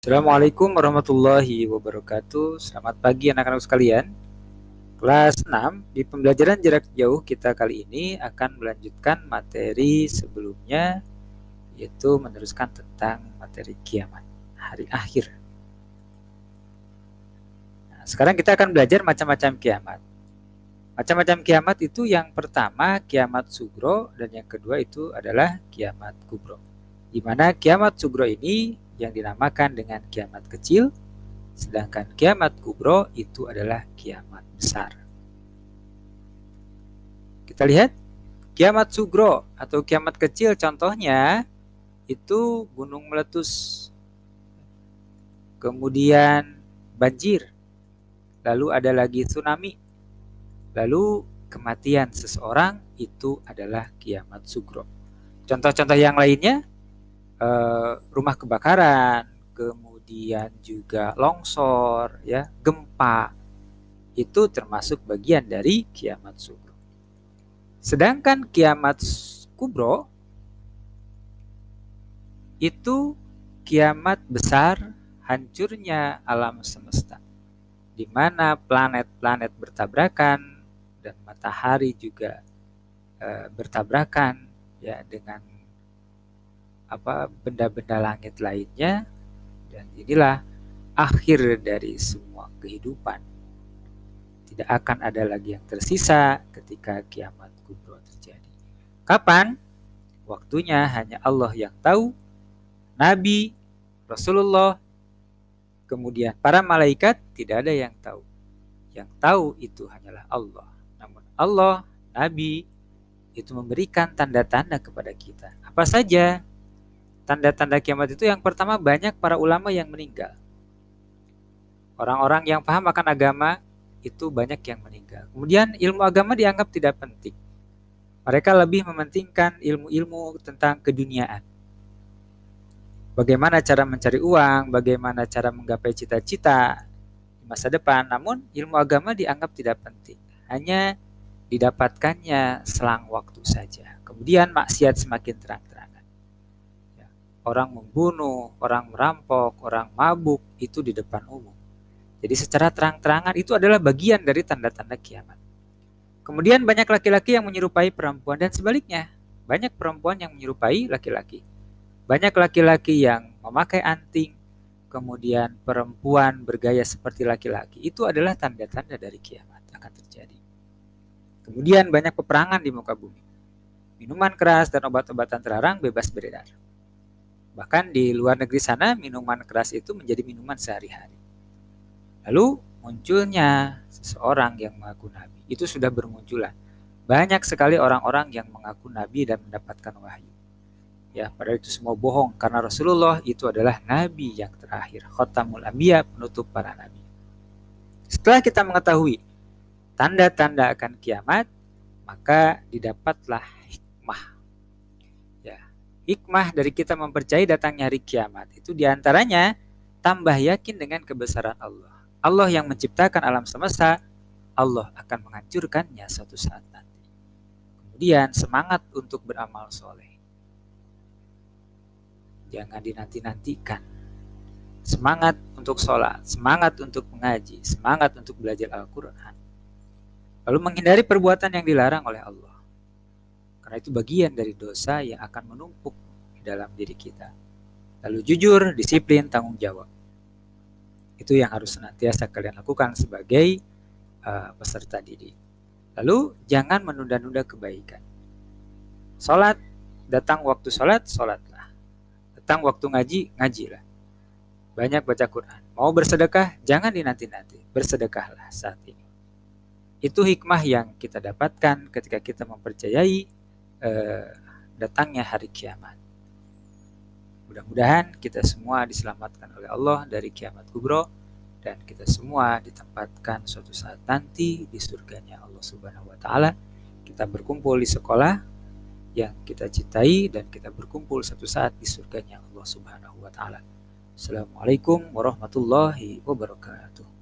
Assalamualaikum warahmatullahi wabarakatuh. Selamat pagi anak-anak sekalian. Kelas 6 di pembelajaran jarak jauh kita kali ini akan melanjutkan materi sebelumnya, yaitu meneruskan tentang materi kiamat, hari akhir. Nah, sekarang kita akan belajar macam-macam kiamat. Macam-macam kiamat itu yang pertama kiamat sugro dan yang kedua itu adalah kiamat kubro. Di mana kiamat sugro ini yang dinamakan dengan kiamat kecil, sedangkan kiamat kubro itu adalah kiamat besar. Kita lihat kiamat sugro atau kiamat kecil, contohnya itu gunung meletus, kemudian banjir, lalu ada lagi tsunami, lalu kematian seseorang, itu adalah kiamat sugro. Contoh-contoh yang lainnya, rumah kebakaran, kemudian juga longsor, ya, gempa, itu termasuk bagian dari kiamat sugro. Sedangkan kiamat kubro itu kiamat besar, hancurnya alam semesta, di mana planet-planet bertabrakan dan matahari juga bertabrakan, ya, dengan benda-benda langit lainnya, dan inilah akhir dari semua kehidupan. Tidak akan ada lagi yang tersisa ketika kiamat kubro terjadi. Kapan? Waktunya hanya Allah yang tahu, Nabi, Rasulullah, kemudian para malaikat, tidak ada yang tahu. Yang tahu itu hanyalah Allah. Namun Allah, Nabi, itu memberikan tanda-tanda kepada kita. Apa saja? Tanda-tanda kiamat itu yang pertama, banyak para ulama yang meninggal. Orang-orang yang paham akan agama itu banyak yang meninggal. Kemudian ilmu agama dianggap tidak penting. Mereka lebih mementingkan ilmu-ilmu tentang keduniaan. Bagaimana cara mencari uang, bagaimana cara menggapai cita-cita di masa depan. Namun ilmu agama dianggap tidak penting. Hanya didapatkannya selang waktu saja. Kemudian maksiat semakin terang-terangan. Orang membunuh, orang merampok, orang mabuk, itu di depan umum. Jadi secara terang-terangan itu adalah bagian dari tanda-tanda kiamat. Kemudian banyak laki-laki yang menyerupai perempuan dan sebaliknya. Banyak perempuan yang menyerupai laki-laki. Banyak laki-laki yang memakai anting, kemudian perempuan bergaya seperti laki-laki. Itu adalah tanda-tanda dari kiamat akan terjadi. Kemudian banyak peperangan di muka bumi. Minuman keras dan obat-obatan terlarang bebas beredar. Bahkan di luar negeri sana minuman keras itu menjadi minuman sehari-hari. Lalu munculnya seseorang yang mengaku nabi. Itu sudah bermunculan. Banyak sekali orang-orang yang mengaku nabi dan mendapatkan wahyu. Ya, padahal itu semua bohong karena Rasulullah itu adalah nabi yang terakhir, Khatamul Anbiya, penutup para nabi. Setelah kita mengetahui tanda-tanda akan kiamat, maka didapatlah hikmah. Hikmah dari kita mempercayai datangnya hari kiamat itu diantaranya tambah yakin dengan kebesaran Allah. Allah yang menciptakan alam semesta, Allah akan menghancurkannya suatu saat nanti. Kemudian semangat untuk beramal soleh. Jangan dinanti-nantikan. Semangat untuk sholat, semangat untuk mengaji, semangat untuk belajar Al-Quran. Lalu menghindari perbuatan yang dilarang oleh Allah. Karena itu bagian dari dosa yang akan menumpuk di dalam diri kita. Lalu jujur, disiplin, tanggung jawab. Itu yang harus senantiasa kalian lakukan sebagai peserta didik. Lalu jangan menunda-nunda kebaikan. Sholat, datang waktu sholat, sholatlah. Datang waktu ngaji, ngajilah. Banyak baca Quran. Mau bersedekah, jangan dinanti-nanti. Bersedekahlah saat ini. Itu hikmah yang kita dapatkan ketika kita mempercayai datangnya hari kiamat. Mudah-mudahan kita semua diselamatkan oleh Allah dari kiamat kubro dan kita semua ditempatkan suatu saat nanti di surganya Allah Subhanahu wa taala. Kita berkumpul di sekolah yang kita cintai dan kita berkumpul suatu saat di surganya Allah Subhanahu wa taala. Assalamualaikum warahmatullahi wabarakatuh.